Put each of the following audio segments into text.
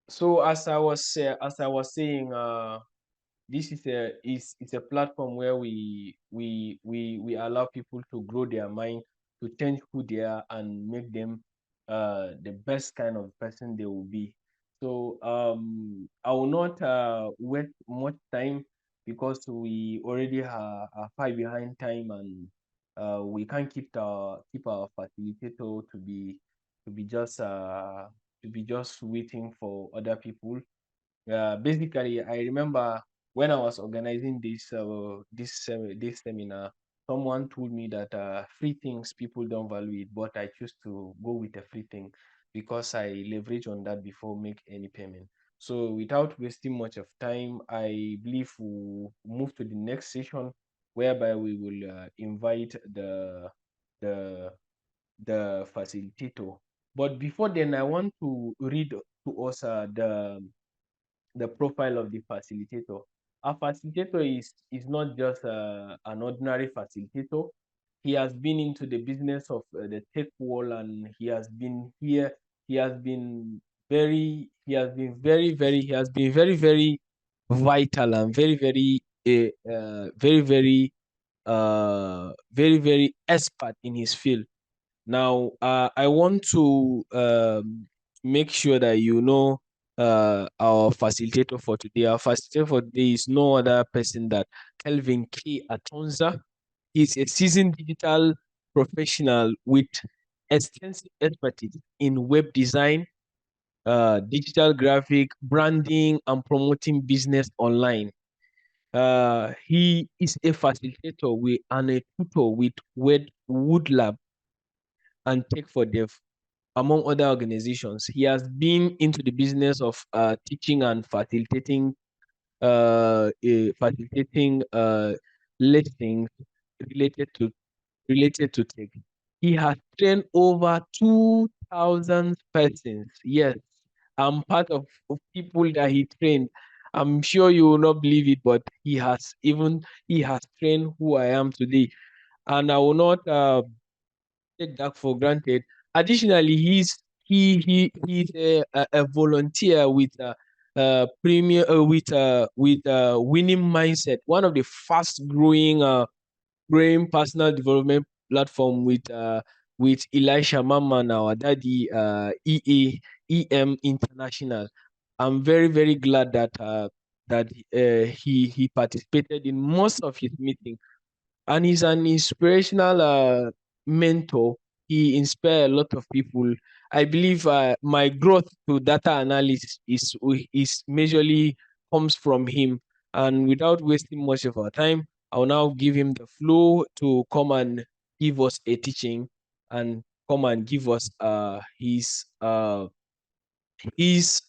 So as I was saying, this is a platform where we allow people to grow their mind, to change who they are, and make them the best kind of person they will be. So I will not wait much time because we already are far behind time, and we can't keep our facilitator to be just uh, to be just waiting for other people. Basically, I remember when I was organizing this seminar, someone told me that free things people don't value it, but I choose to go with a free thing because I leverage on that before make any payment. So without wasting much of time, I believe we'll move to the next session, whereby we will invite the the facilitator. But before then, I want to read to us the profile of the facilitator. A facilitator is not just an ordinary facilitator. He has been into the business of the tech world, and he has been here. He has been he has been very vital and very expert in his field. Now, I want to make sure that you know our facilitator for today. Our facilitator for today is no other person than Kelvin K. Atonza. He's a seasoned digital professional with extensive expertise in web design, digital graphic, branding, and promoting business online. He is a facilitator and a tutor with Woodlab and Tech for Dev, among other organizations. He has been into the business of teaching and facilitating lessons related to tech. He has trained over 2,000 persons. Yes, I'm part of people that he trained. I'm sure you will not believe it, but he has trained who I am today, and I will not take that for granted. Additionally, he's a volunteer with premier with winning mindset, one of the fast growing personal development platform with Elisha Mamman, our daddy, EM International. I'm very glad that he participated in most of his meetings, and he's an inspirational mentor. He inspires a lot of people. I believe my growth to data analysis is majorly comes from him. And without wasting much of our time, I'll now give him the floor to come and give us a teaching, and come and give us his his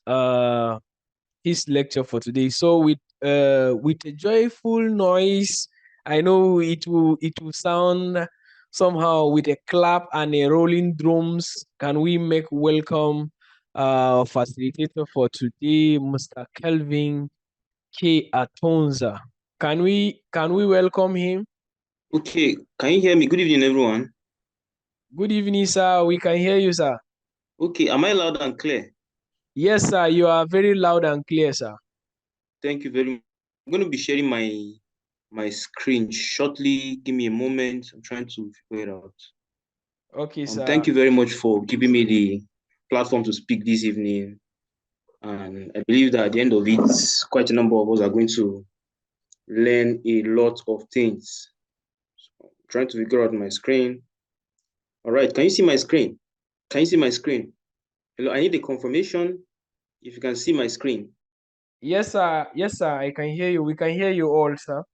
lecture for today. So with a joyful noise, I know it will sound somehow with a clap and a rolling drums. Can we make welcome facilitator for today, Mr. Kelvin K. Atonza? Can we welcome him? Okay, can you hear me? Good evening, everyone. Good evening, sir. We can hear you, sir. Okay, am I loud and clear? Yes, sir. You are very loud and clear, sir. Thank you very much. I'm going to be sharing my screen shortly. Give me a moment. I'm trying to figure it out. Okay, Thank sir. you very much for giving me the platform to speak this evening. And I believe that at the end of it, quite a number of us are going to learn a lot of things. So I'm trying to figure out my screen. All right, can you see my screen? Can you see my screen? Hello, I need a confirmation if you can see my screen. Yes, sir. Yes, sir. I can hear you. We can hear you all, sir.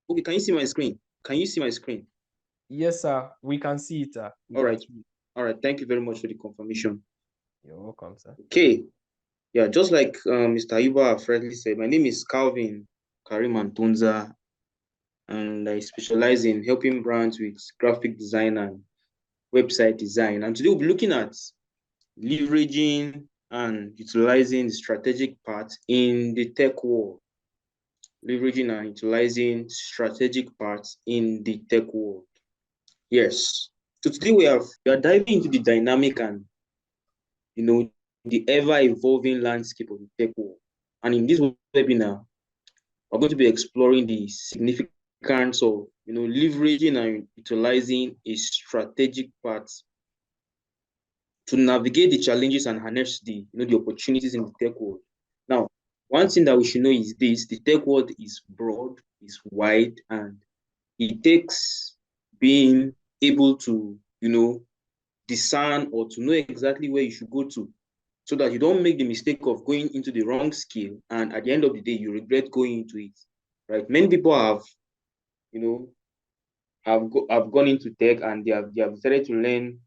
Okay, can you see my screen? Can you see my screen? Yes, sir. We can see it, sir. We All can right. see it. All right. Thank you very much for the confirmation. You're welcome, sir. Okay. Yeah, just like Mr. Ayuba friendly said, my name is Calvin Karim Antunza, and I specialize in helping brands with graphic design and website design. And today we'll be looking at leveraging and utilizing the strategic part in the tech world. Leveraging and utilizing strategic parts in the tech world. Yes. So today we are diving into the dynamic and the ever-evolving landscape of the tech world. And in this webinar, we're going to be exploring the significance of leveraging and utilizing a strategic path to navigate the challenges and harness the opportunities in the tech world. Now, one thing that we should know is this: the tech world is broad, is wide, and it takes being able to discern or to know exactly where you should go to, so that you don't make the mistake of going into the wrong skill, and at the end of the day, you regret going into it. Right? Many people have gone into tech, and they have decided to learn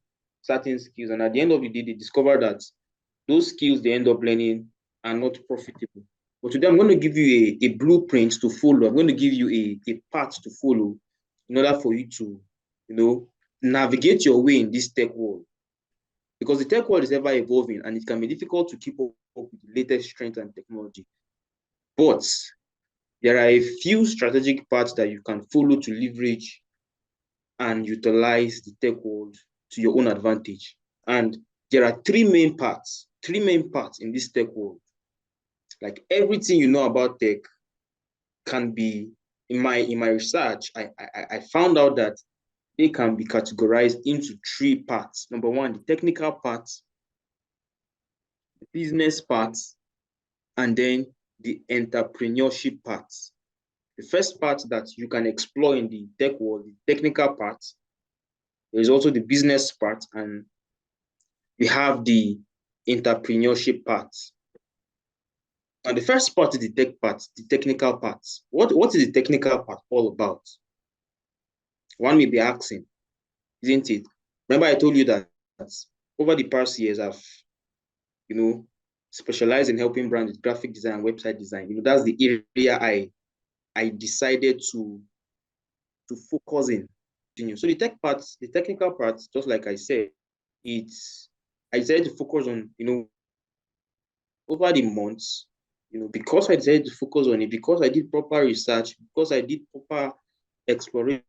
certain skills, and at the end of the day, they discover that those skills they end up learning are not profitable. But today, I'm going to give you a blueprint to follow. I'm going to give you a path to follow in order for you to navigate your way in this tech world. Because the tech world is ever evolving, and it can be difficult to keep up with the latest trends and technology. But there are a few strategic paths that you can follow to leverage and utilize the tech world to your own advantage. And there are three main parts in this tech world. Like, everything you know about tech can be, in my research, I found out that they can be categorized into three parts. Number one, the technical part, the business part, and then the entrepreneurship part. The first part that you can explore in the tech world, the technical part. There is also the business part, and we have the entrepreneurship part. And the first part is the tech part, the technical part. What is the technical part all about? One may be asking, isn't it? Remember, I told you that over the past years, I've specialized in helping brands with graphic design and website design. That's the area I decided to focus in. So the technical part, just like I said, I decided to focus on, over the months, because I decided to focus on it, because I did proper research, because I did proper exploration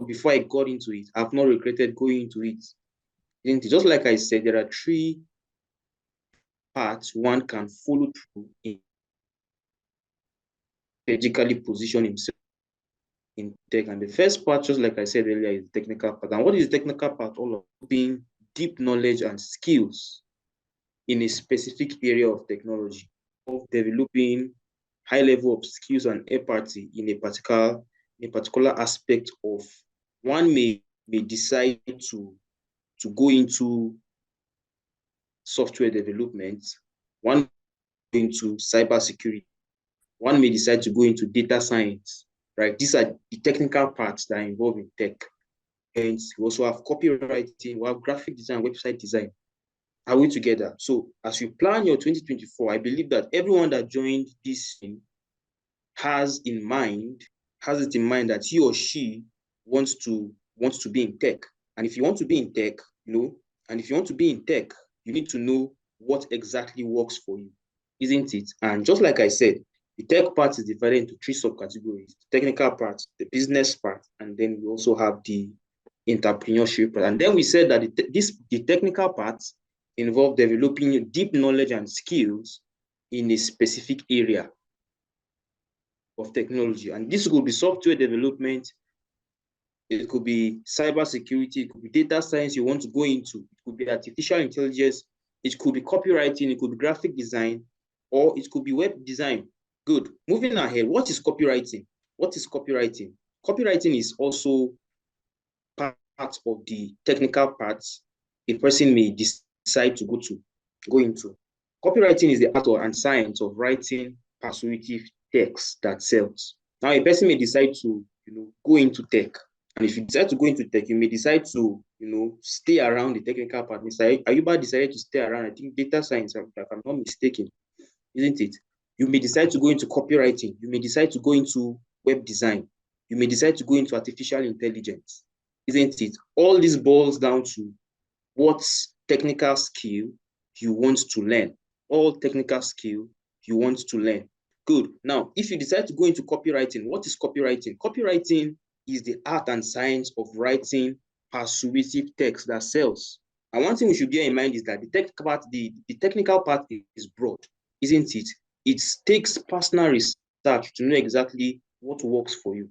before I got into it, I've not regretted going into it. Just like I said, there are three parts one can follow through in strategically position himself in tech. And the first part, just like I said earlier, is the technical part. And what is the technical part? All of being deep knowledge and skills in a specific area of technology, of developing high level of skills and empathy in a particular aspect of. One may decide to go into software development, one into cybersecurity, one may decide to go into data science, right? These are the technical parts that are involved in tech. And we also have copywriting, we have graphic design, website design. Are we together? So as you plan your 2024, I believe that everyone that joined this thing has it in mind that he or she wants to be in tech. And if you want to be in tech, you need to know what exactly works for you, isn't it? And just like I said, the tech part is divided into three subcategories: the technical part, the business part, and then we also have the entrepreneurship part. And then we said that the technical parts involve developing deep knowledge and skills in a specific area of technology. And this could be software development, it could be cybersecurity, it could be data science you want to go into, it could be artificial intelligence, it could be copywriting, it could be graphic design, or it could be web design. Good. Moving ahead, what is copywriting? Copywriting is also part of the technical parts a person may decide to go into. Copywriting is the art and science of writing persuasive text that sells. Now, a person may decide to go into tech. And if you decide to go into tech, you may decide to stay around the technical part. Mr. Ayuba decided to stay around, I think, data science, if I'm not mistaken, isn't it? You may decide to go into copywriting. You may decide to go into web design. You may decide to go into artificial intelligence, isn't it? All this boils down to what technical skill you want to learn. All technical skill you want to learn. Good. Now, if you decide to go into copywriting, what is copywriting? Copywriting is the art and science of writing persuasive text that sells. And one thing we should bear in mind is that the technical part is broad, isn't it? It takes personal research to know exactly what works for you.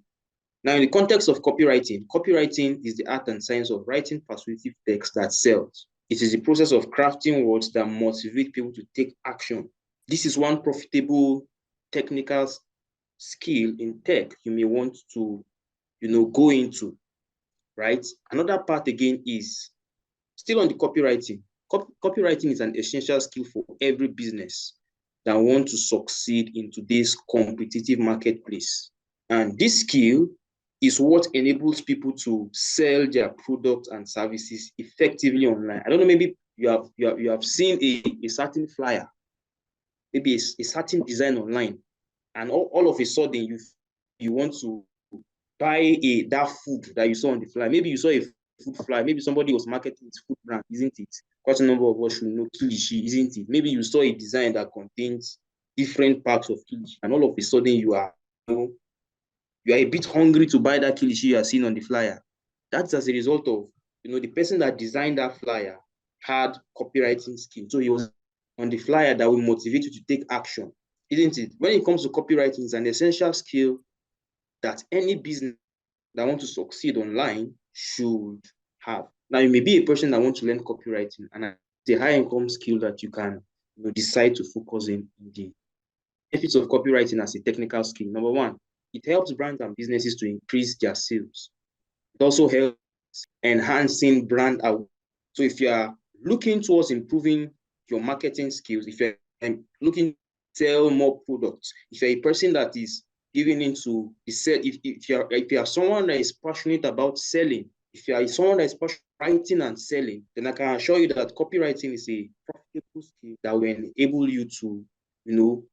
Now, in the context of copywriting is the art and science of writing persuasive text that sells. It is the process of crafting words that motivate people to take action. This is one profitable technical skill in tech you may want to, go into, right? Another part again is still on the copywriting. Copywriting is an essential skill for every business that want to succeed in today's competitive marketplace. And this skill is what enables people to sell their products and services effectively online. I don't know, maybe you have seen a certain flyer, maybe a certain design online, and all of a sudden you want to buy that food that you saw on the flyer. Maybe you saw a food flyer. Maybe somebody was marketing its food brand, isn't it? Quite a number of us should know Kilishi, isn't it? Maybe you saw a design that contains different parts of Kilishi, and all of a sudden you are a bit hungry to buy that Kilishi you are seeing on the flyer. That's as a result of the person that designed that flyer had copywriting skill. So he was on the flyer that will motivate you to take action, isn't it? When it comes to copywriting, it's an essential skill that any business that want to succeed online should have. Now, you may be a person that wants to learn copywriting, and it's a high income skill that you can decide to focus in the benefits of copywriting as a technical skill. Number one, it helps brands and businesses to increase their sales. It also helps enhancing brand awareness. So if you are looking towards improving your marketing skills, if you're looking to sell more products, if you're a person that is giving into the sell, if you are someone that is passionate about selling, if you are someone that is passionate about writing and selling, then I can assure you that copywriting is a profitable skill that will enable you to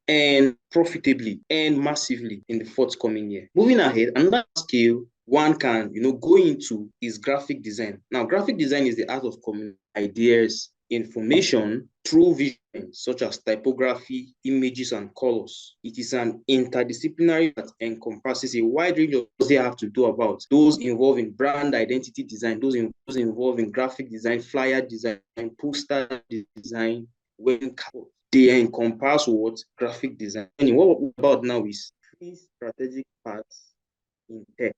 earn profitably, earn massively in the forthcoming year. Moving ahead, another skill one can, go into is graphic design. Now, graphic design is the art of communicating ideas, information through vision, such as typography, images, and colors. It is an interdisciplinary that encompasses a wide range of things they have to do about those involving brand identity design, those involving graphic design, flyer design, poster design, they encompass what graphic design. And what we're about now is three strategic parts in tech.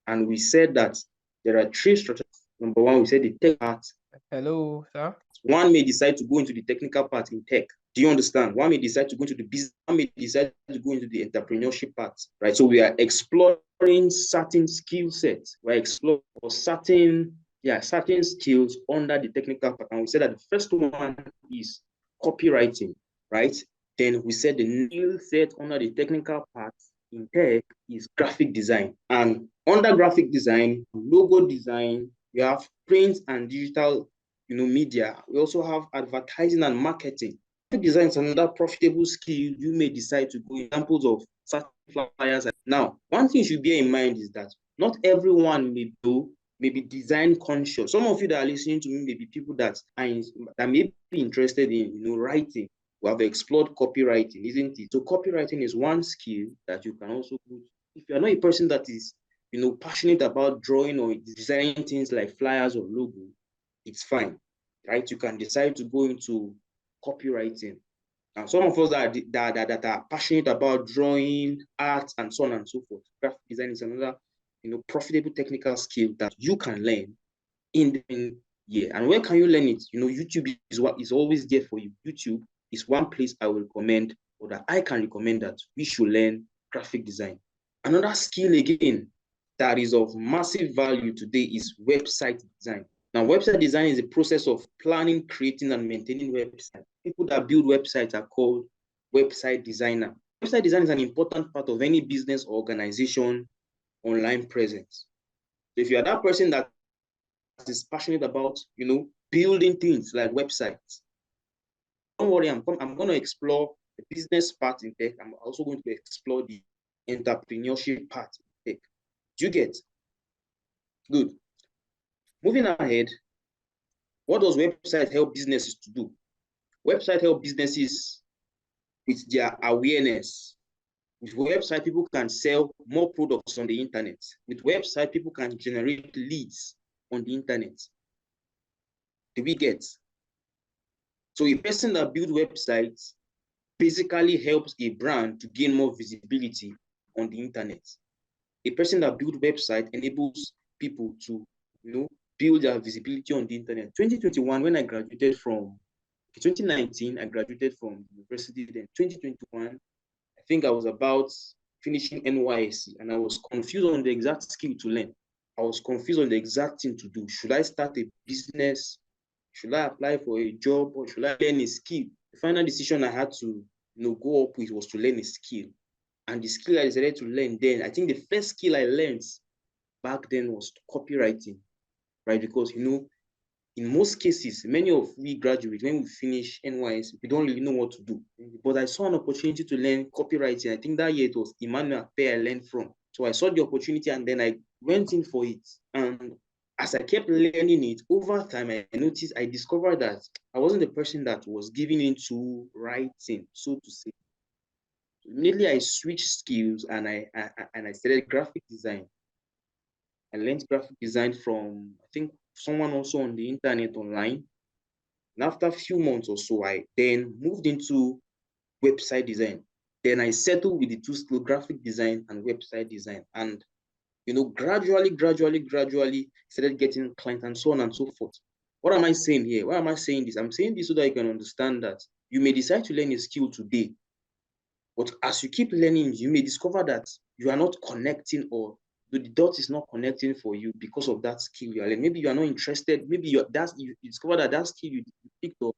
And we said that there are three strategies. Number one, we said the tech part. Hello, sir. One may decide to go into the technical part in tech. Do you understand? One may decide to go into the business. One may decide to go into the entrepreneurship part, right? So we are exploring certain skill sets. We're exploring certain skills under the technical part. And we said that the first one is copywriting, right? Then we said the new set under the technical part in tech is graphic design. And under graphic design, logo design, you have print and digital media. We also have advertising and marketing. Graphic design is another profitable skill you may decide to go. Examples of certain flyers. Now, one thing you should bear in mind is that not everyone may be design conscious. Some of you that are listening to me may be people that may be interested in writing. We have explored copywriting, isn't it? So copywriting is one skill that you can also do. If you're not a person that is passionate about drawing or designing things like flyers or logo, it's fine, right? You can decide to go into copywriting. And some of us that are passionate about drawing, art, and so on and so forth. Graphic design is another profitable technical skill that you can learn in the year. And where can you learn it? YouTube is what is always there for you. YouTube is one place I will recommend, or that I can recommend that we should learn graphic design. Another skill again that is of massive value today is website design. Now, website design is a process of planning, creating, and maintaining websites. People that build websites are called website designer. Website design is an important part of any business or organization online presence. So if you are that person that is passionate about, building things like websites, don't worry, I'm going to explore the business part in tech. I'm also going to explore the entrepreneurship part in tech. Do you get? Good. Moving ahead, what does website help businesses to do? Website help businesses with their awareness. With website, people can sell more products on the internet. With website, people can generate leads on the internet. do we get? So a person that builds websites basically helps a brand to gain more visibility on the internet. A person that builds website enables people to, build their visibility on the internet. 2021, when I graduated from 2019, I graduated from university. Then 2021, I think I was about finishing NYSC, and I was confused on the exact skill to learn. I was confused on the exact thing to do. Should I start a business? Should I apply for a job, or should I learn a skill? The final decision I had to go up with was to learn a skill. And the skill I decided to learn then, I think the first skill I learned back then was copywriting, right? Because in most cases, many of we graduates, when we finish NYS, we don't really know what to do. But I saw an opportunity to learn copywriting. I think that year it was Emmanuel Ape I learned from. So I saw the opportunity and then I went in for it. And as I kept learning it, over time, I discovered that I wasn't the person that was giving into writing, so to say. Immediately I switched skills and I started graphic design. I learned graphic design from, I think, someone also on the internet online. And after a few months or so, I then moved into website design. Then I settled with the two skills, graphic design and website design. And, gradually started getting clients and so on and so forth. What am I saying here? Why am I saying this? I'm saying this so that you can understand that you may decide to learn a skill today, but as you keep learning, you may discover that you are not connecting, or the dot is not connecting for you because of that skill you are learning. Maybe you are not interested. Maybe you discover that skill you picked up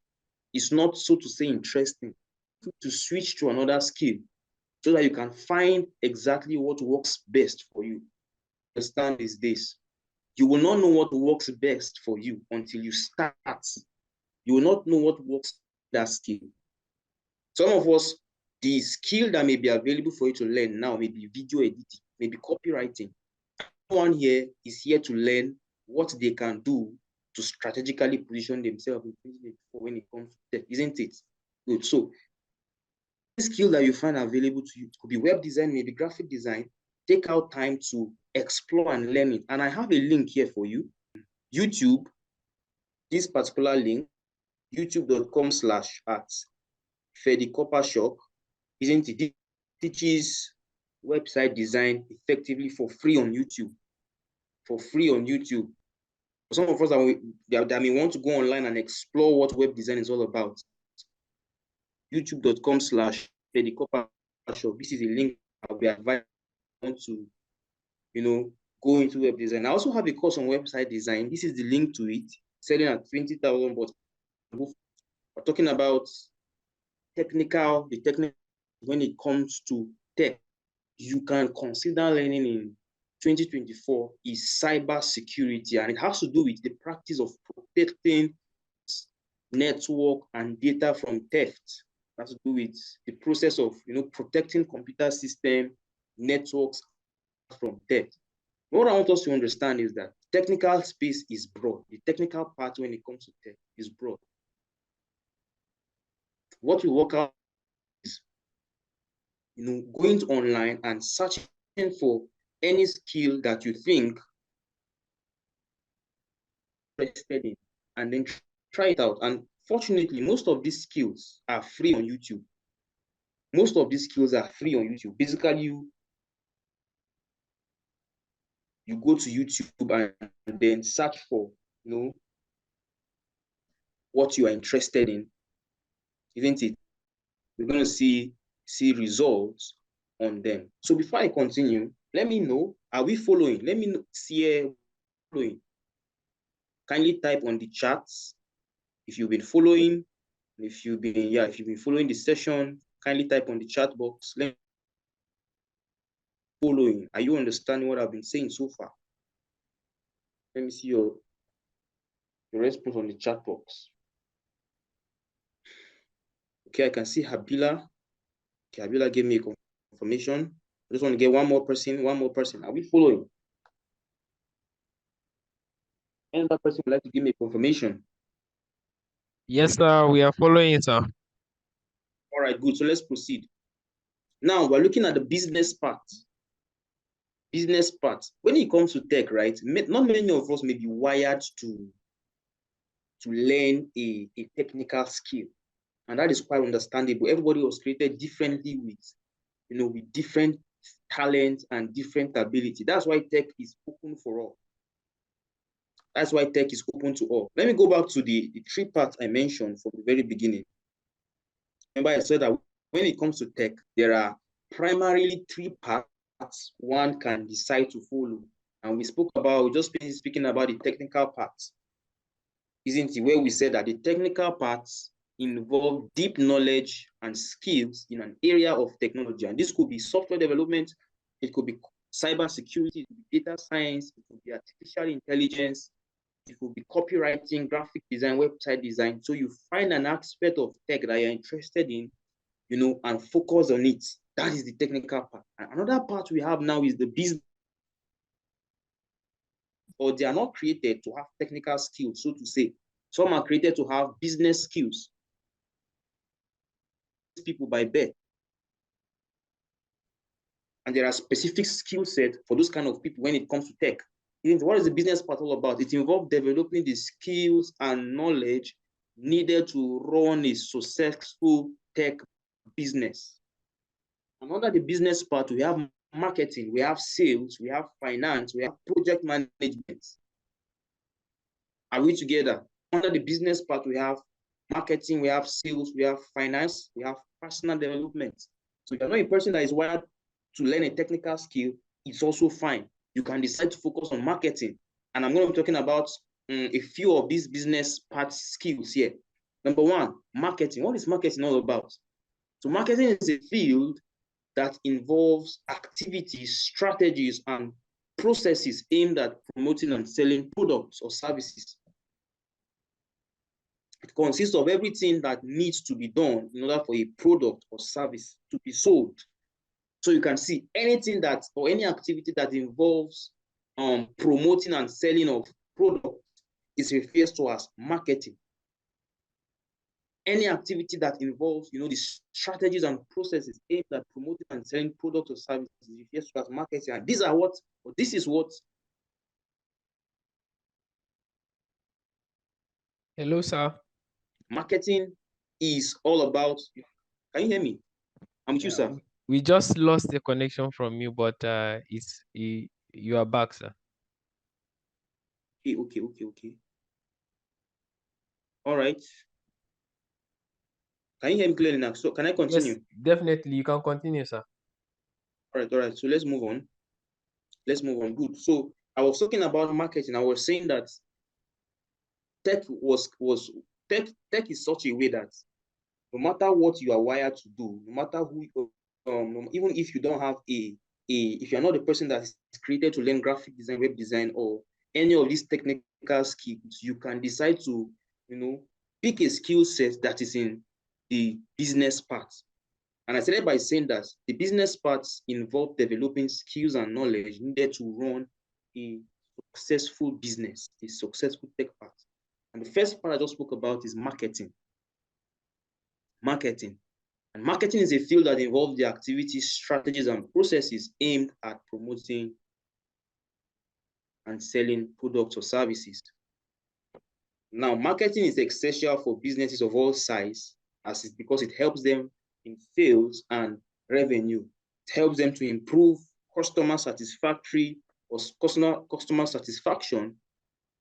is not, so to say, interesting. To switch to another skill so that you can find exactly what works best for you. Understand is this: you will not know what works best for you until you start. You will not know what works that skill. Some of us, the skill that may be available for you to learn now may be video editing, maybe copywriting. Everyone here is here to learn what they can do to strategically position themselves in 2024 when it comes to tech, isn't it? Good. So the skill that you find available to you could be web design, maybe graphic design. Take out time to explore and learn it. And I have a link here for you. YouTube, this particular link, youtube.com/@FediCopperShop, isn't it? It teaches website design effectively for free on YouTube. For free on YouTube. For some of us that may want to go online and explore what web design is all about, youtube.com/FediCopperShop. This is a link I'll be advised to, go into web design. I also have a course on website design. This is the link to it, selling at 20,000. But we're talking about the technical when it comes to tech. You can consider learning in 2024 is cyber security, and it has to do with the practice of protecting network and data from theft. It has to do with the process of protecting computer system networks from theft. What I want us to understand is that technical space is broad. The technical part when it comes to tech is broad. What we work out is going online and searching for any skill that you think you're interested in, and then try it out. And fortunately, most of these skills are free on YouTube. Most of these skills are free on YouTube. Basically, you go to YouTube and then search for what you are interested in, isn't it? You're going to see results on them. So before I continue, let me know, are we following? Let me know, see following. Kindly type on the chats if you've been following. If you've been following the session, kindly type on the chat box. Let me following. Are you understanding what I've been saying so far? Let me see your response on the chat box. Okay, I can see Habila. Okay, Habila gave me a confirmation. I just want to get one more person. Are we following? Another person would like to give me a confirmation. Yes, sir. We are following, sir. All right, good. So let's proceed. Now we're looking at the business part. Business part. When it comes to tech, right? Not many of us may be wired to to learn a technical skill. And that is quite understandable. Everybody was created differently with different talent and different ability. That's why tech is open for all. That's why tech is open to all. Let me go back to the three parts I mentioned from the very beginning. Remember, I said that when it comes to tech, there are primarily three parts one can decide to follow. And we just been speaking about the technical parts, isn't it? Where we said that the technical parts involve deep knowledge and skills in an area of technology. And this could be software development, it could be cyber security, it could be data science, it could be artificial intelligence, it could be copywriting, graphic design, website design. So you find an aspect of tech that you're interested in, and focus on it. That is the technical part. And another part we have now is the business. Or they are not created to have technical skills, so to say. Some are created to have business skills. People by birth. And there are specific skill sets for those kind of people when it comes to tech. What is the business part all about? It involves developing the skills and knowledge needed to run a successful tech business. And under the business part, we have marketing, we have sales, we have finance, we have project management. Are we together? Under the business part, we have marketing, we have sales, we have finance, we have personal development. So if you're not a person that is wired to learn a technical skill, it's also fine. You can decide to focus on marketing. And I'm going to be talking about a few of these business part skills here. Number one, marketing. What is marketing all about? So marketing is a field that involves activities, strategies, and processes aimed at promoting and selling products or services. It consists of everything that needs to be done in order for a product or service to be sold. So you can see anything that, or any activity that involves promoting and selling of products is referred to as marketing. Any activity that involves, the strategies and processes aimed at promoting and selling products or services is referred to as marketing. And this is what. Hello, sir. Marketing is all about. Can you hear me? I'm with you, sir. We just lost the connection from you, but you are back, sir. Okay. All right. Can you hear me clearly now? So can I continue? Yes, definitely. You can continue, sir. All right. So let's move on. Good. So I was talking about marketing. I was saying that tech is such a way that no matter what you are wired to do, no matter who, even if you don't have if you're not the person that is created to learn graphic design, web design, or any of these technical skills, you can decide to, pick a skill set that is in the business part. And I started by saying that the business parts involve developing skills and knowledge needed to run a successful business, a successful tech part. And the first part I just spoke about is marketing. And marketing is a field that involves the activities, strategies, and processes aimed at promoting and selling products or services. Now, marketing is essential for businesses of all sizes, because it helps them in sales and revenue. It helps them to improve customer satisfaction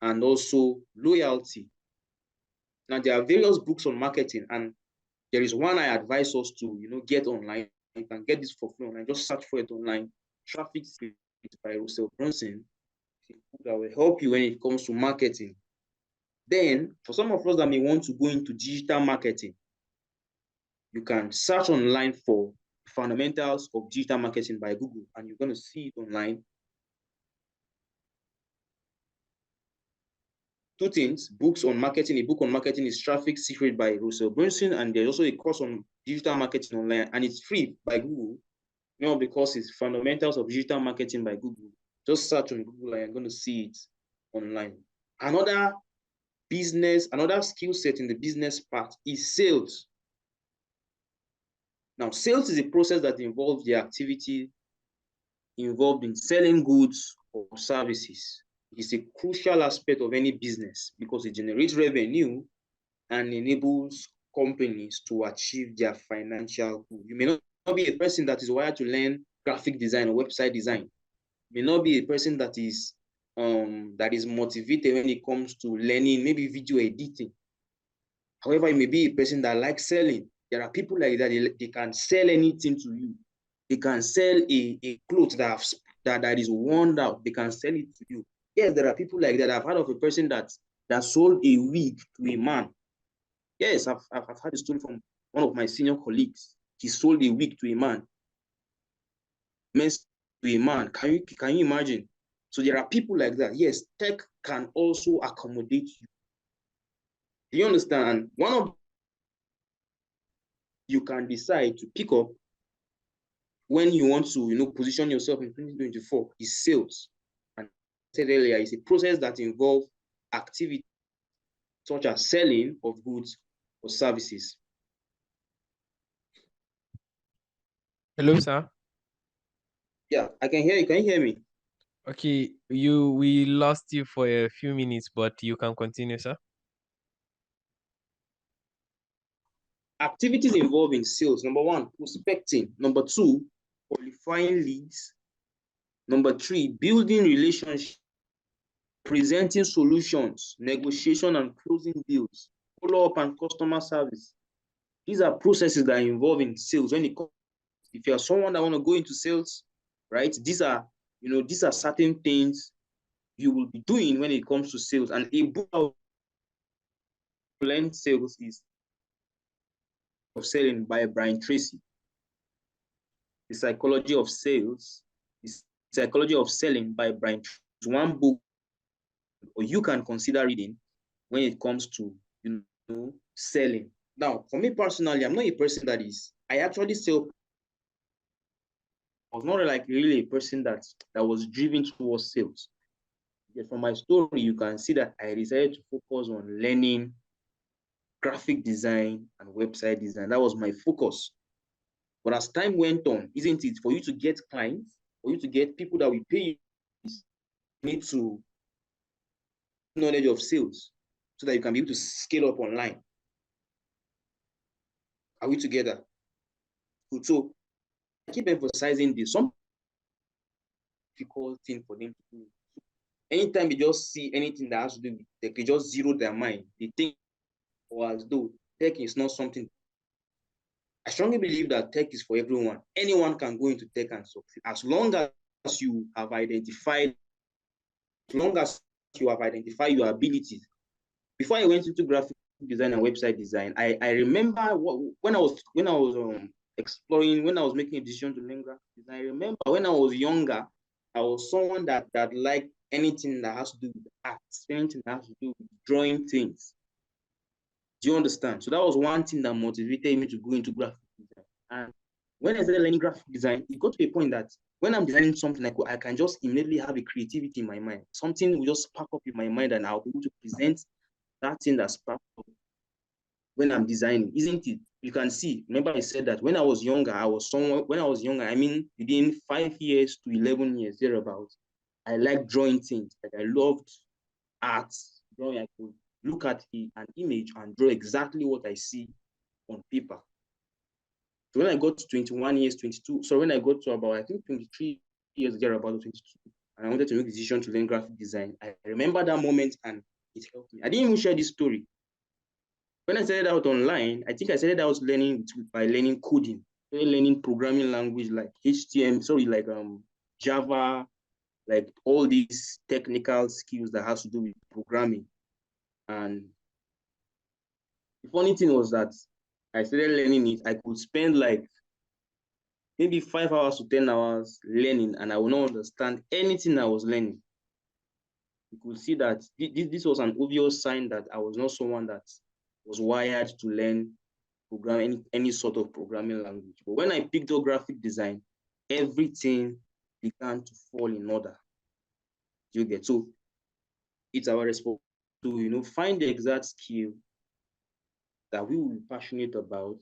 and also loyalty. Now, there are various books on marketing, and there is one I advise us to, get online. You can get this for free online. Just search for it online. Traffic Secrets by Russell Brunson. That will help you when it comes to marketing. Then, for some of us that may want to go into digital marketing, you can search online for Fundamentals of Digital Marketing by Google, and you're going to see it online. Two things: books on marketing. A book on marketing is Traffic Secret by Russell Brunson, and there's also a course on digital marketing online, and it's free by Google. Because it's Fundamentals of Digital Marketing by Google. Just search on Google and you're going to see it online. Another skill set in the business part is sales. Now, sales is a process that involves the activity involved in selling goods or services. is a crucial aspect of any business because it generates revenue and enables companies to achieve their financial goal. You may not be a person that is wired to learn graphic design or website design. You may not be a person that is motivated when it comes to learning maybe video editing. However, you may be a person that likes selling. There are people like that, they can sell anything to you. They can sell a cloth that is worn out. They can sell it to you. Yes, there are people like that. I've heard of a person that sold a wig to a man. Yes, I've heard a story from one of my senior colleagues. He sold a wig to a man. To a man. Can you imagine? So there are people like that. Yes, tech can also accommodate you. Do you understand? One of you can decide to pick up when you want to position yourself in 2024 is sales. And I said earlier, it's a process that involves activity such as selling of goods or services. Hello, sir. Yeah, I can hear you. Can you hear me? Okay, we lost you for a few minutes, but you can continue, sir. Activities involved in sales: number one, prospecting; number two, qualifying leads; number three, building relationships; presenting solutions; negotiation and closing deals; follow-up and customer service. These are processes that are involved in sales. When it comes, if you are someone that want to go into sales, right? These are certain things you will be doing when it comes to sales. And a book I learn sales is of Selling by Brian Tracy. The Psychology of Sales, The Psychology of Selling by Brian Tracy is one book or you can consider reading when it comes to selling. Now, for me personally, I'm not a person I actually sell. I was not like really a person that was driven towards sales. Yet from my story, you can see that I decided to focus on learning graphic design and website design. That was my focus. But as time went on, isn't it, for you to get clients, for you to get people that will pay you need to knowledge of sales so that you can be able to scale up online. Are we together? Good. So I keep emphasizing this. Some difficult thing for them to do. Anytime they just see anything that has to do with tech, they just zero their mind. They think or as though tech is not something. I strongly believe that tech is for everyone. Anyone can go into tech and succeed as long as you have identified your abilities. Before I went into graphic design and website design, I remember when I was exploring, when I was making a decision to learn graphic design. I remember when I was younger, I was someone that liked anything that has to do with arts, anything that has to do with drawing things. Do you understand? So that was one thing that motivated me to go into graphic design. And when I started learning graphic design, it got to a point that when I'm designing something, I can just immediately have a creativity in my mind. Something will just spark up in my mind and I'll be able to present that thing that sparked up when I'm designing, isn't it? You can see, remember I said that when I was younger, I mean, within 5 years to 11 years, thereabouts, I liked drawing things. Like I loved art, drawing. I could look at an image and draw exactly what I see on paper. So when I got to 21 years, 22, so when I got to about, I think 23 years, thereabouts, 22, and I wanted to make a decision to learn graphic design, I remember that moment and it helped me. I didn't even share this story. When I started out online, I think I started out by learning coding, learning programming language like Java, like all these technical skills that has to do with programming. And the funny thing was that I started learning it. I could spend like maybe 5 hours to 10 hours learning, and I will not understand anything I was learning. You could see that this was an obvious sign that I was not someone that was wired to learn any sort of programming language. But when I picked up graphic design, everything began to fall in order. You get? So it's our responsibility to find the exact skill that we will be passionate about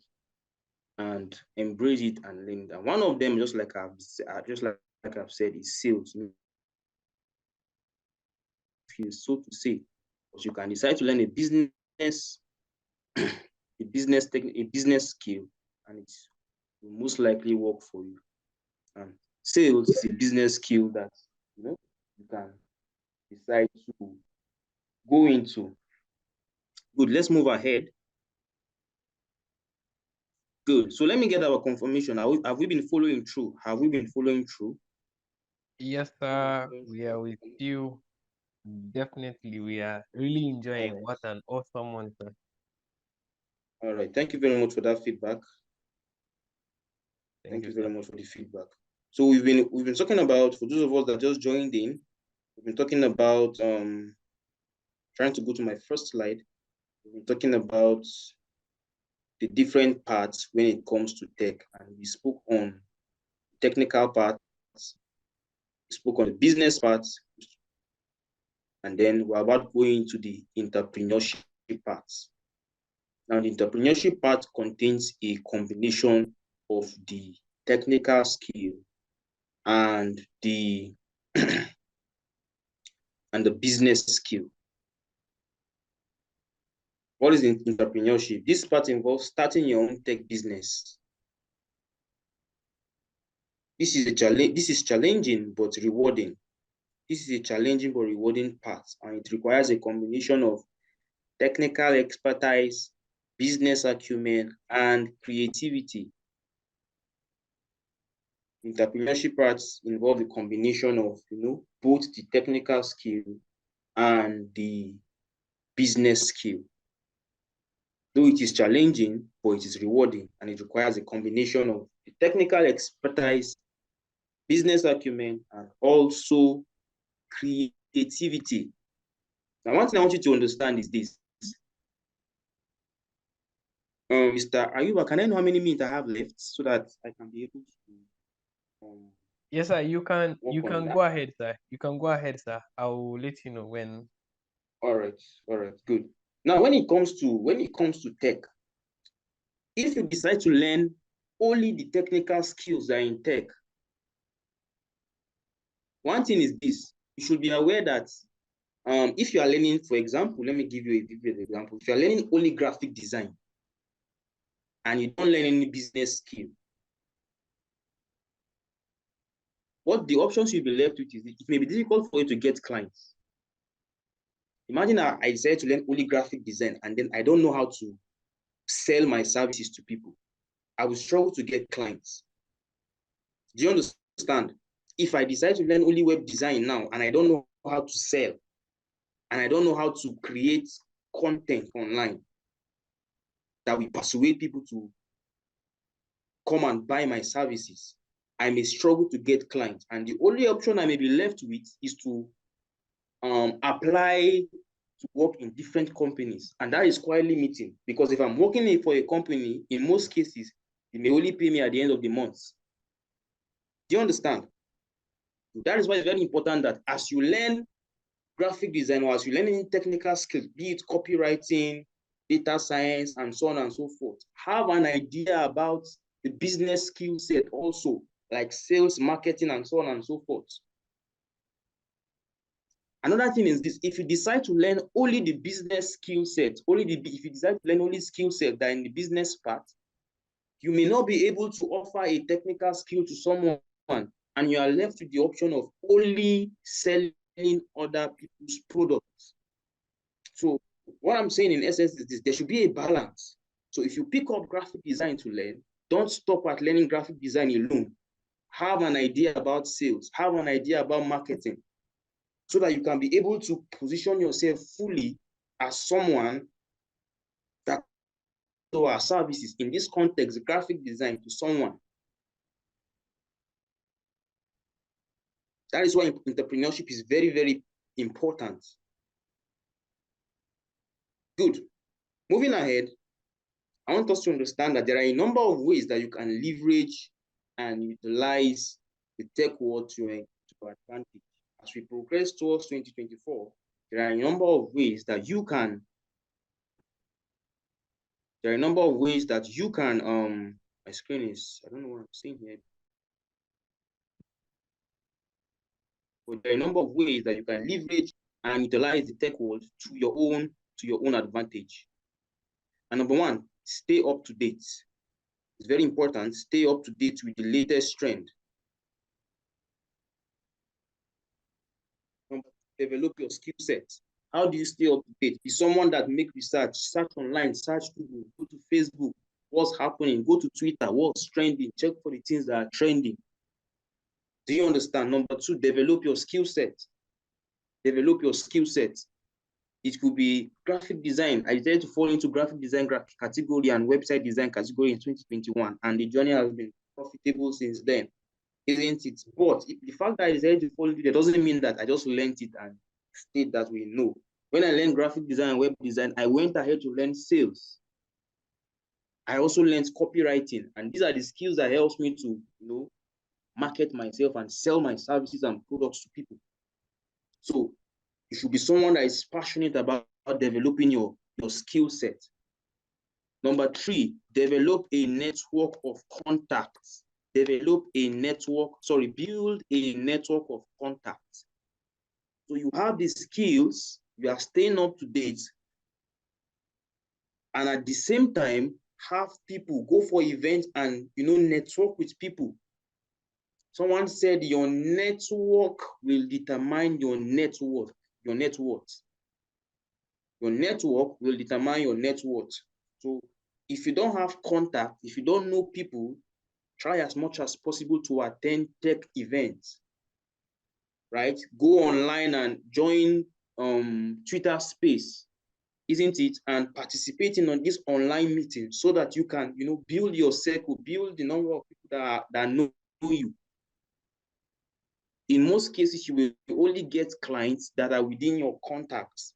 and embrace it and learn it. And one of them, just like I've said, is sales. skills, so to say. Because you can decide to learn a business skill, and it will most likely work for you. And sales is a business skill that you can decide to go into. Good, let's move ahead. Good. So let me get our confirmation. Have we been following through? Have we been following through? Yes, sir. We are with you. Definitely, we are really enjoying. Right. What an awesome one, sir. All right. Thank you very much for that feedback. Thank you, very sir. much for the feedback. So we've been talking about, for those of us that just joined in, we've been talking about trying to go to my first slide. We've been talking about the different parts when it comes to tech, and we spoke on technical parts, we spoke on the business parts, and then we're about going to the entrepreneurship parts. Now, the entrepreneurship part contains a combination of the technical skill and the and the business skill. What is entrepreneurship? This part involves starting your own tech business. This is challenging but rewarding. This is a challenging but rewarding part, and it requires a combination of technical expertise, business acumen, and creativity. Entrepreneurship parts involve a combination of both the technical skill and the business skill. Though it is challenging, but it is rewarding, and it requires a combination of the technical expertise, business acumen, and also creativity. Now, one thing I want you to understand is this. Mr. Ayuba, can I know how many minutes I have left so that I can be able to Yes, sir. You can that? go ahead, sir. You can go ahead, sir. I will let you know when. All right, good. Now, when it comes to tech, if you decide to learn only the technical skills that are in tech, one thing is this: you should be aware that if you are learning, for example, let me give you a vivid example. If you are learning only graphic design and you don't learn any business skill, what the options you'll be left with is it may be difficult for you to get clients. Imagine I decided to learn only graphic design and then I don't know how to sell my services to people. I will struggle to get clients. Do you understand? If I decide to learn only web design now and I don't know how to sell and I don't know how to create content online that will persuade people to come and buy my services, I may struggle to get clients. And the only option I may be left with is to apply to work in different companies. And that is quite limiting, because if I'm working for a company, in most cases, they may only pay me at the end of the month. Do you understand? That is why it's very important that as you learn graphic design or as you learn any technical skills, be it copywriting, data science, and so on and so forth, have an idea about the business skill set also, like sales, marketing, and so on and so forth. Another thing is this: if you decide to learn only the business skill set, if you decide to learn only skill set that are in the business part, you may not be able to offer a technical skill to someone, and you are left with the option of only selling other people's products. So what I'm saying in essence is this: there should be a balance. So if you pick up graphic design to learn, don't stop at learning graphic design alone. Have an idea about sales, have an idea about marketing, so that you can be able to position yourself fully as someone that our services, in this context, graphic design, to someone. That is why entrepreneurship is very, very important. Good. Moving ahead, I want us to understand that there are a number of ways that you can leverage and utilize the tech world to your advantage. As we progress towards 2024, there are a number of ways that you can my screen is, I don't know what I'm saying here. But there are a number of ways that you can leverage and utilize the tech world to your own advantage. And number one, stay up to date. It's very important. Stay up to date with the latest trend. Number two, develop your skill set. How do you stay up to date? Be someone that make research, search online, search Google, go to Facebook, what's happening, go to Twitter, what's trending, check for the things that are trending. Do you understand? Number two, develop your skill set. Develop your skill set. It could be graphic design. I decided to fall into graphic design category and website design category in 2021, and the journey has been profitable since then, isn't it? But the fact that I decided to fall into it doesn't mean that I just learned it and stayed that way. No. When I learned graphic design and web design, I went ahead to learn sales. I also learned copywriting, and these are the skills that helps me to, market myself and sell my services and products to people. So you should be someone that is passionate about developing your skill set. Number three, develop a network of contacts. Build a network of contacts. So you have the skills, you are staying up to date, and at the same time, have people go for events and network with people. Someone said your network will determine your net worth. Your network will determine your net worth. So if you don't have contact, if you don't know people, try as much as possible to attend tech events, right? Go online and join Twitter Space, isn't it? And participating on this online meeting so that you can, build your circle, build the number of people that know you. In most cases, you will only get clients that are within your contacts.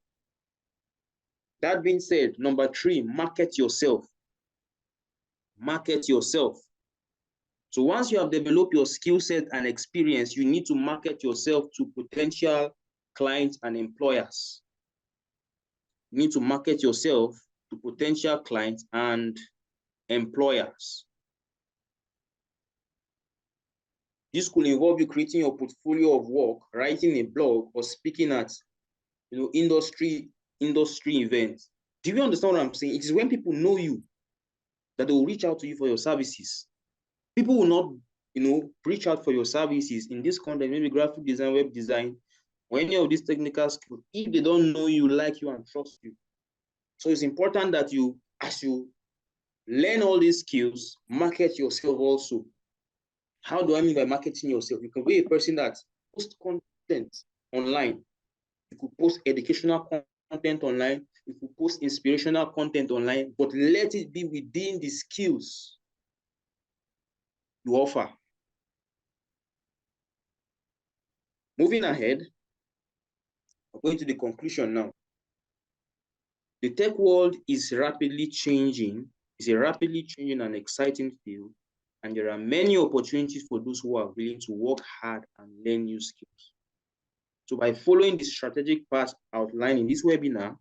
That being said, number three, market yourself. Market yourself. So once you have developed your skill set and experience, you need to market yourself to potential clients and employers. You need to market yourself to potential clients and employers. This could involve you creating your portfolio of work, writing a blog, or speaking at industry events. Do you understand what I'm saying? It is when people know you that they will reach out to you for your services. People will not, reach out for your services in this content, maybe graphic design, web design, or any of these technical skills, if they don't know you, like you, and trust you. So it's important that as you learn all these skills, market yourself also. How do I mean by marketing yourself? You can be a person that posts content online. You could post educational content online. You could post inspirational content online, but let it be within the skills you offer. Moving ahead, I'm going to the conclusion now. The tech world is rapidly changing. It's a rapidly changing and exciting field, and there are many opportunities for those who are willing to work hard and learn new skills. So by following the strategic path outlined in this webinar,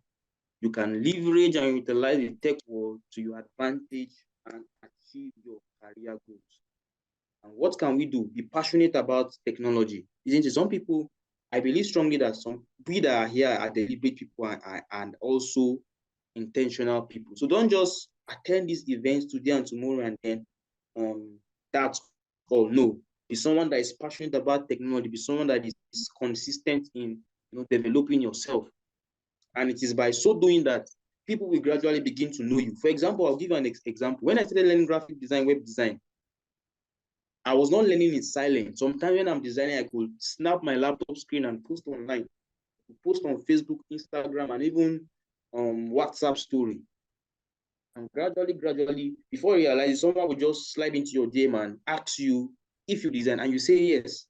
you can leverage and utilize the tech world to your advantage and achieve your career goals. And what can we do? Be passionate about technology. Isn't it? Some people, I believe strongly that we that are here are deliberate people and also intentional people. So don't just attend these events today and tomorrow and then that's all. No. Be someone that is passionate about technology. Be someone that is consistent in developing yourself. And it is by so doing that people will gradually begin to know you. For example, I'll give you an example. When I started learning graphic design, web design, I was not learning in silence. Sometimes when I'm designing, I could snap my laptop screen and post online, post on Facebook, Instagram, and even WhatsApp story. And gradually, before you realize, someone will just slide into your DM and ask you if you design, and you say yes.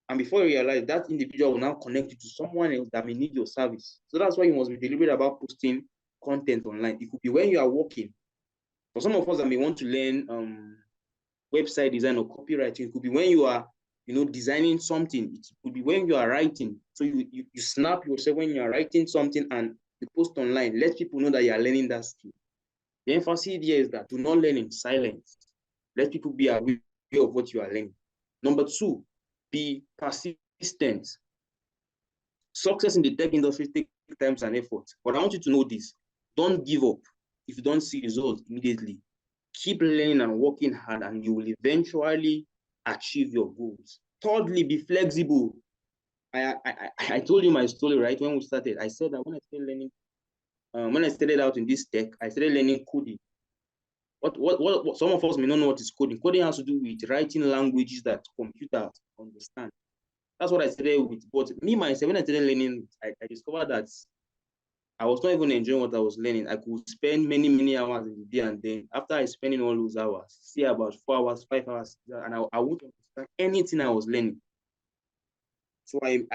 And before you realize, that individual will now connect you to someone else that may need your service. So that's why you must be deliberate about posting content online. It could be when you are working. For some of us that may want to learn website design or copywriting, it could be when you are designing something. It could be when you are writing. So you snap yourself when you are writing something and you post online. Let people know that you are learning that skill. The emphasis here is that do not learn in silence. Let people be aware of what you are learning. Number two, be persistent. Success in the tech industry takes time and effort. But I want you to know this. Don't give up if you don't see results immediately. Keep learning and working hard, and you will eventually achieve your goals. Thirdly, be flexible. I told you my story, right? When we started, I said that when I started learning, when I started out in this tech, I started learning coding. What some of us may not know what is coding. Coding has to do with writing languages that computers understand. That's what I started with. But me myself, when I started learning, I discovered that I was not even enjoying what I was learning. I could spend many hours in the day, and then after I spending all those hours, see about 4 hours, 5 hours, and I wouldn't understand anything I was learning. So I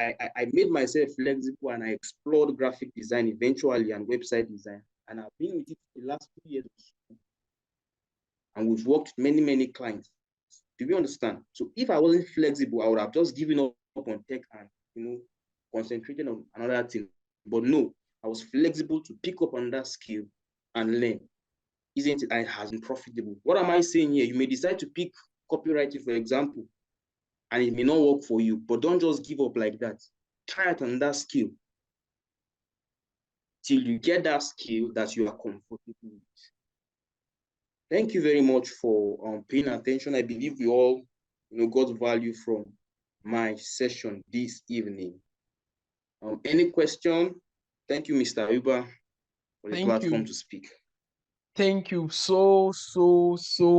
made myself flexible, and I explored graphic design eventually and website design. And I've been with it for the last 2 years. And we've worked with many clients. Do you understand? So if I wasn't flexible, I would have just given up on tech and concentrated on another thing. But no, I was flexible to pick up on that skill and learn. Isn't it? And it has been profitable. What am I saying here? You may decide to pick copywriting, for example, and it may not work for you, but don't just give up like that. Try it on that skill till you get that skill that you are comfortable with. Thank you very much for paying attention. I believe we all got value from my session this evening. Any question? Thank you, Mr. Uber, for the platform to speak. Thank you so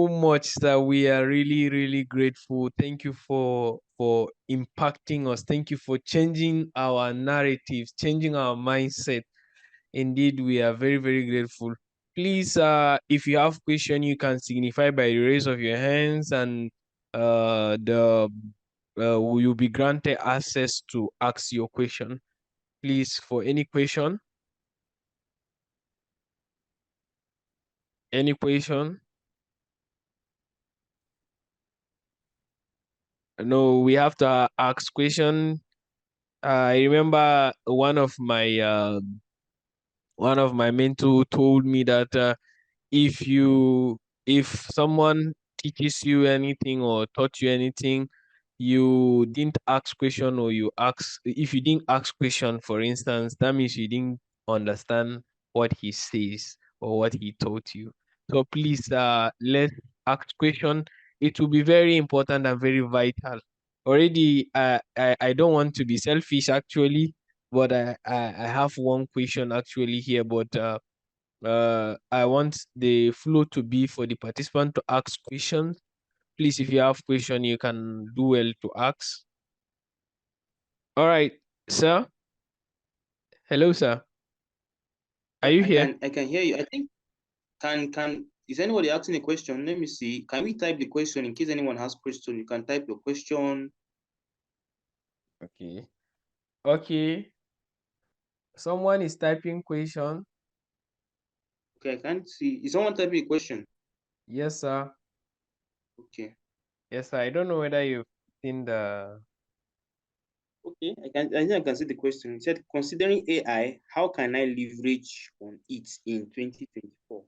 much, sir. We are really grateful. Thank you for impacting us. Thank you for changing our narratives, changing our mindset. Indeed, we are very grateful. Please, if you have question, you can signify by the raise of your hands, and you'll be granted access to ask your question. Please, for any question. Any question? No, we have to ask question. I remember one of my mentor told me that if someone teaches you anything or taught you anything, you didn't ask question, or if you didn't ask question, for instance, that means you didn't understand what he says or what he taught you. So please, let's ask question. It will be very important and very vital. Already, I don't want to be selfish actually, but I have one question actually here, but I want the flow to be for the participant to ask questions. Please, if you have question, you can do well to ask. All right, sir. Hello, sir. Are you here? I can hear you. I think is anybody asking a question? Let me see. Can we type the question in case anyone has question? You can type your question. Okay. Okay. Someone is typing question. Okay, I can't see. Is someone typing a question? Yes, sir. Okay. Yes, sir. I don't know whether you've seen the. Okay, I think I can see the question. It said, considering AI, how can I leverage on it in 2024?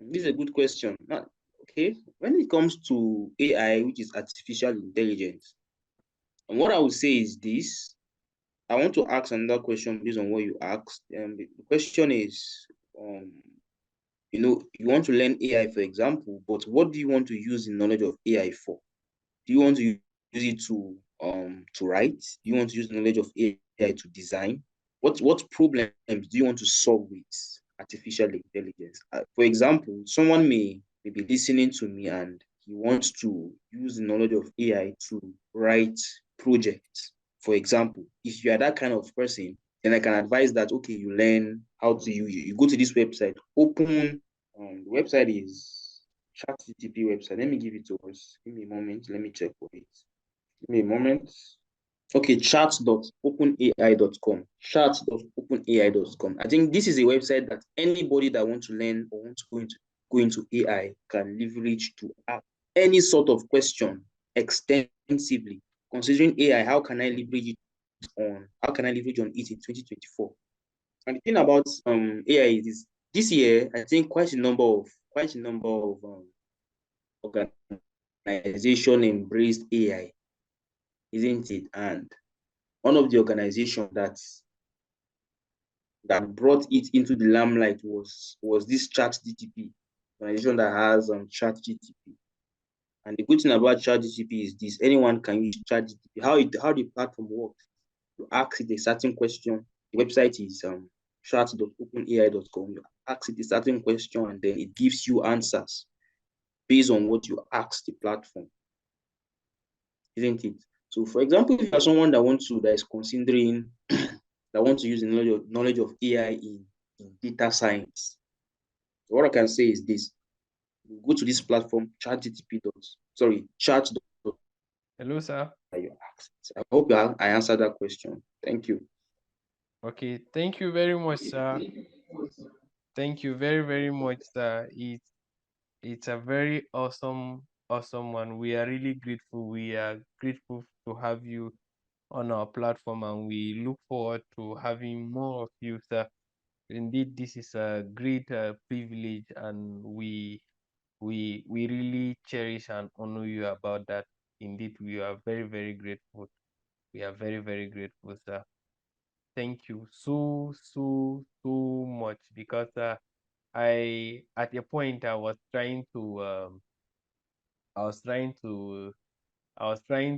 This is a good question. Now, okay, when it comes to AI, which is artificial intelligence, and what I would say is this. I want to ask another question based on what you asked. The question is, you want to learn AI, for example, but what do you want to use the knowledge of AI for? Do you want to use it to write? Do you want to use the knowledge of AI to design? What problems do you want to solve with artificial intelligence? For example, someone may be listening to me and he wants to use the knowledge of AI to write projects. For example, if you are that kind of person, then I can advise that, okay, you learn how to you go to this website, open the website is ChatGPT website. Let me give it to us. Give me a moment. Let me check for it. Give me a moment. Okay, chat.openai.com. Chat.openai.com. I think this is a website that anybody that wants to learn or wants to go into AI can leverage to ask any sort of question extensively. Considering AI, how can I leverage on it in 2024? And the thing about AI is this year, I think quite a number of organization embraced AI, isn't it? And one of the organizations that brought it into the limelight was this ChatGTP organization that has ChatGTP. And the good thing about ChatGTP is this: anyone can use ChatGTP. How the platform works: you ask it a certain question. The website is chat.openai.com. You ask it a certain question, and then it gives you answers based on what you ask the platform, isn't it? So, for example, if you are someone that is considering that wants to use the knowledge of AI in data science, so what I can say is this: go to this platform, chat. Hello, sir. You asked. I hope I answered that question. Thank you. Okay, thank you very much, sir. Thank you very, very much, sir. It's a very awesome one. We are really grateful. We are grateful to have you on our platform, and we look forward to having more of you, sir. Indeed, this is a great privilege, and we really cherish and honor you about that. Indeed, we are very, very grateful. We are very, very grateful, sir. Thank you so much, because I at a point I was trying to I was trying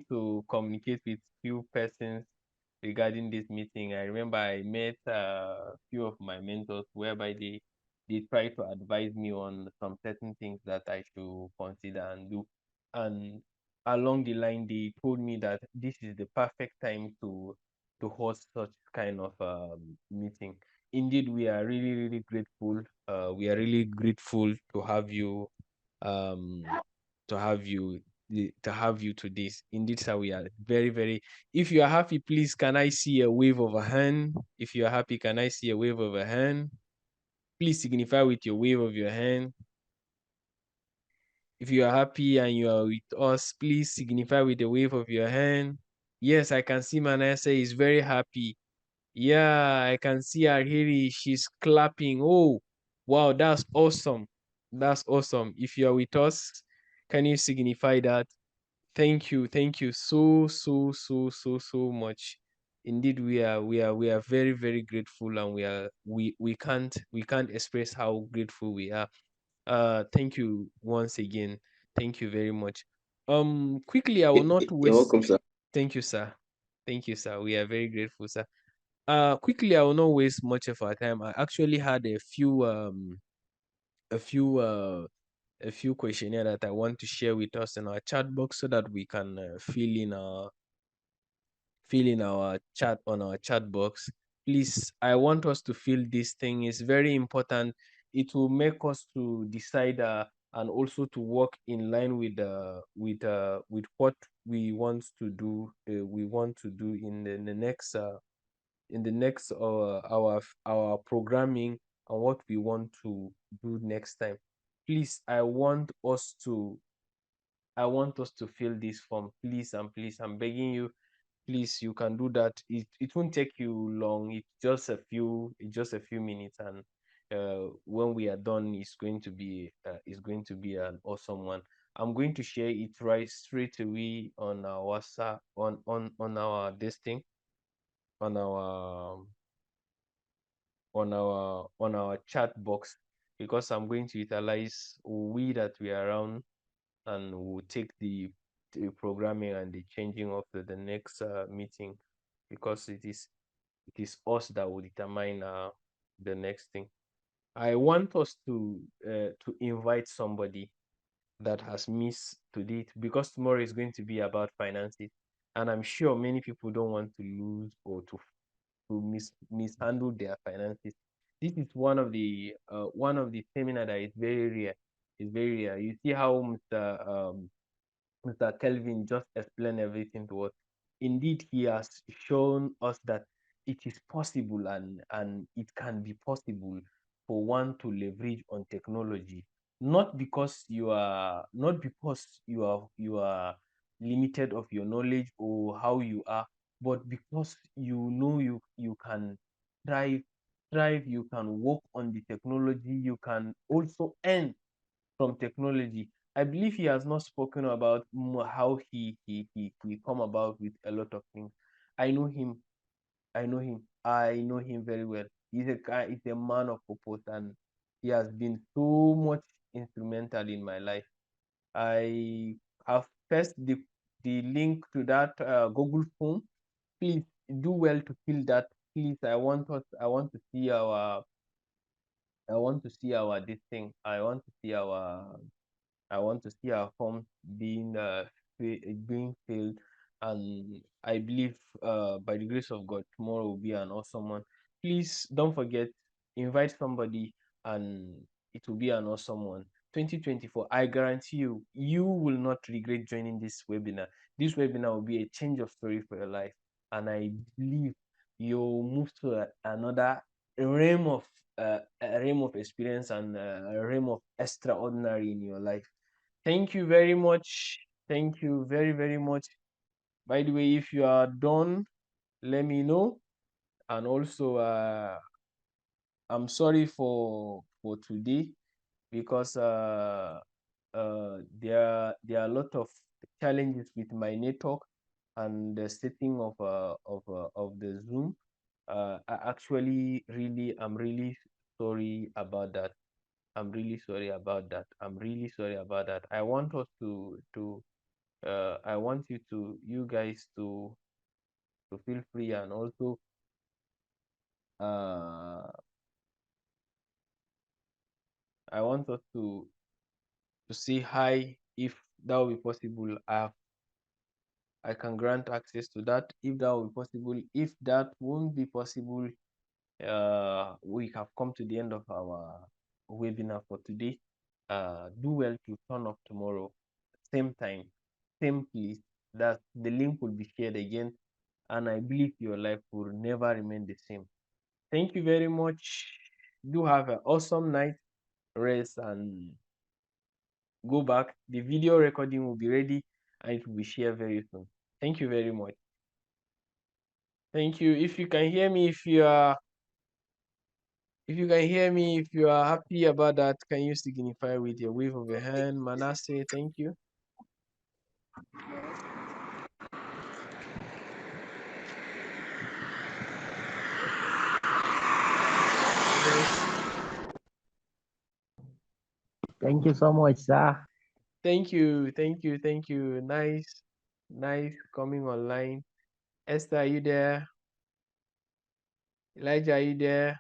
to communicate with few persons regarding this meeting. I remember I met a few of my mentors whereby they try to advise me on some certain things that I should consider and do. And along the line, they told me that this is the perfect time to host such kind of meeting. Indeed, we are really, really grateful. We are really grateful um, to have you to have you to this. Indeed, sir, we are very, very. If you are happy, please can I see a wave of a hand? If you are happy, can I see a wave of a hand? Please signify with your wave of your hand. If you are happy and you are with us, please signify with the wave of your hand. Yes, I can see Manasseh is very happy. Yeah, I can see Arhiri. She's clapping. Oh, wow, that's awesome. That's awesome. If you are with us, can you signify that? Thank you so much. Indeed, we are very, very grateful, and we can't express how grateful we are. Thank you once again. Thank you very much. Quickly, I will not You're waste. welcome, sir. Thank you, sir. Thank you, sir. We are very grateful, sir. Quickly, I will not waste much of our time. I actually had a few questionnaire that I want to share with us in our chat box, so that we can fill in our chat on our chat box. Please, I want us to fill this thing. It's very important. It will make us to decide and also to work in line with what we want to do. We want to do in the next our programming, and what we want to do next time. Please, I want us to fill this form, please and please. I'm begging you, please. You can do that. It won't take you long. It's just a few minutes, and when we are done, it's going to be an awesome one. I'm going to share it right straight away on our WhatsApp, on our this thing, on our on our chat box, because I'm going to utilize we that we are around, and we'll take the programming and the changing of the next meeting, because it is us that will determine the next thing. I want us to invite somebody that has missed today, because tomorrow is going to be about finances, and I'm sure many people don't want to lose or to mishandle their finances. This is one of the seminar that is very rare. It's very rare. You see how Mr. Kelvin just explained everything to us. Indeed, he has shown us that it is possible, and it can be possible for one to leverage on technology, not because you are limited of your knowledge or how you are, but because you can thrive, you can work on the technology, you can also earn from technology. I believe he has not spoken about how he come about with a lot of things. I know him. I know him. I know him very well. He's a guy. He's a man of purpose, and he has been so much instrumental in my life. I have passed the link to that Google form. Please do well to fill that. Please, I want us. I want to see our. I want to see our this thing. I want to see our forms being being filled, and I believe by the grace of God, tomorrow will be an awesome one. Please don't forget, invite somebody, and it will be an awesome one. 2024, I guarantee you, you will not regret joining this webinar. This webinar will be a change of story for your life, and I believe you'll move to another realm of a realm of experience and a realm of extraordinary in your life. Thank you very much. Thank you very, very much. By the way, if you are done, let me know. And also, I'm sorry for today because there are a lot of challenges with my network and the setting of the Zoom. I'm really sorry about that. I'm really sorry about that. I'm really sorry about that. I want us to I want you guys to feel free, and also uh I want us to say hi if that will be possible. I can grant access to that if that will be possible. If that won't be possible, we have come to the end of our webinar for today. Do well to turn up tomorrow, same time, same place. That the link will be shared again, and I believe your life will never remain the same. Thank you very much. Do have an awesome night, rest, and go back. The video recording will be ready and it will be shared very soon. Thank you very much. Thank you. If you can hear me, if you are happy about that, can you signify with your wave of your hand? Manasseh, thank you. Thank you so much, sir. Thank you, thank you, thank you. Nice coming online. Esther, are you there? Elijah, are you there?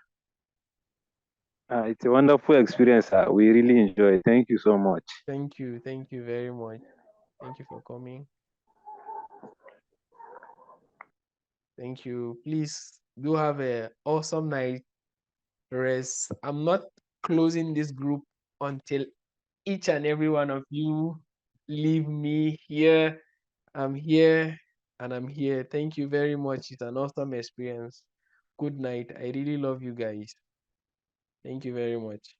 It's a wonderful experience. We really enjoy it. Thank you so much. Thank you very much. Thank you for coming. Thank you. Please do have a awesome night. Rest. I'm not closing this group until each and every one of you leave me here. I'm here and I'm here. Thank you very much. It's an awesome experience. Good night. I really love you guys. Thank you very much.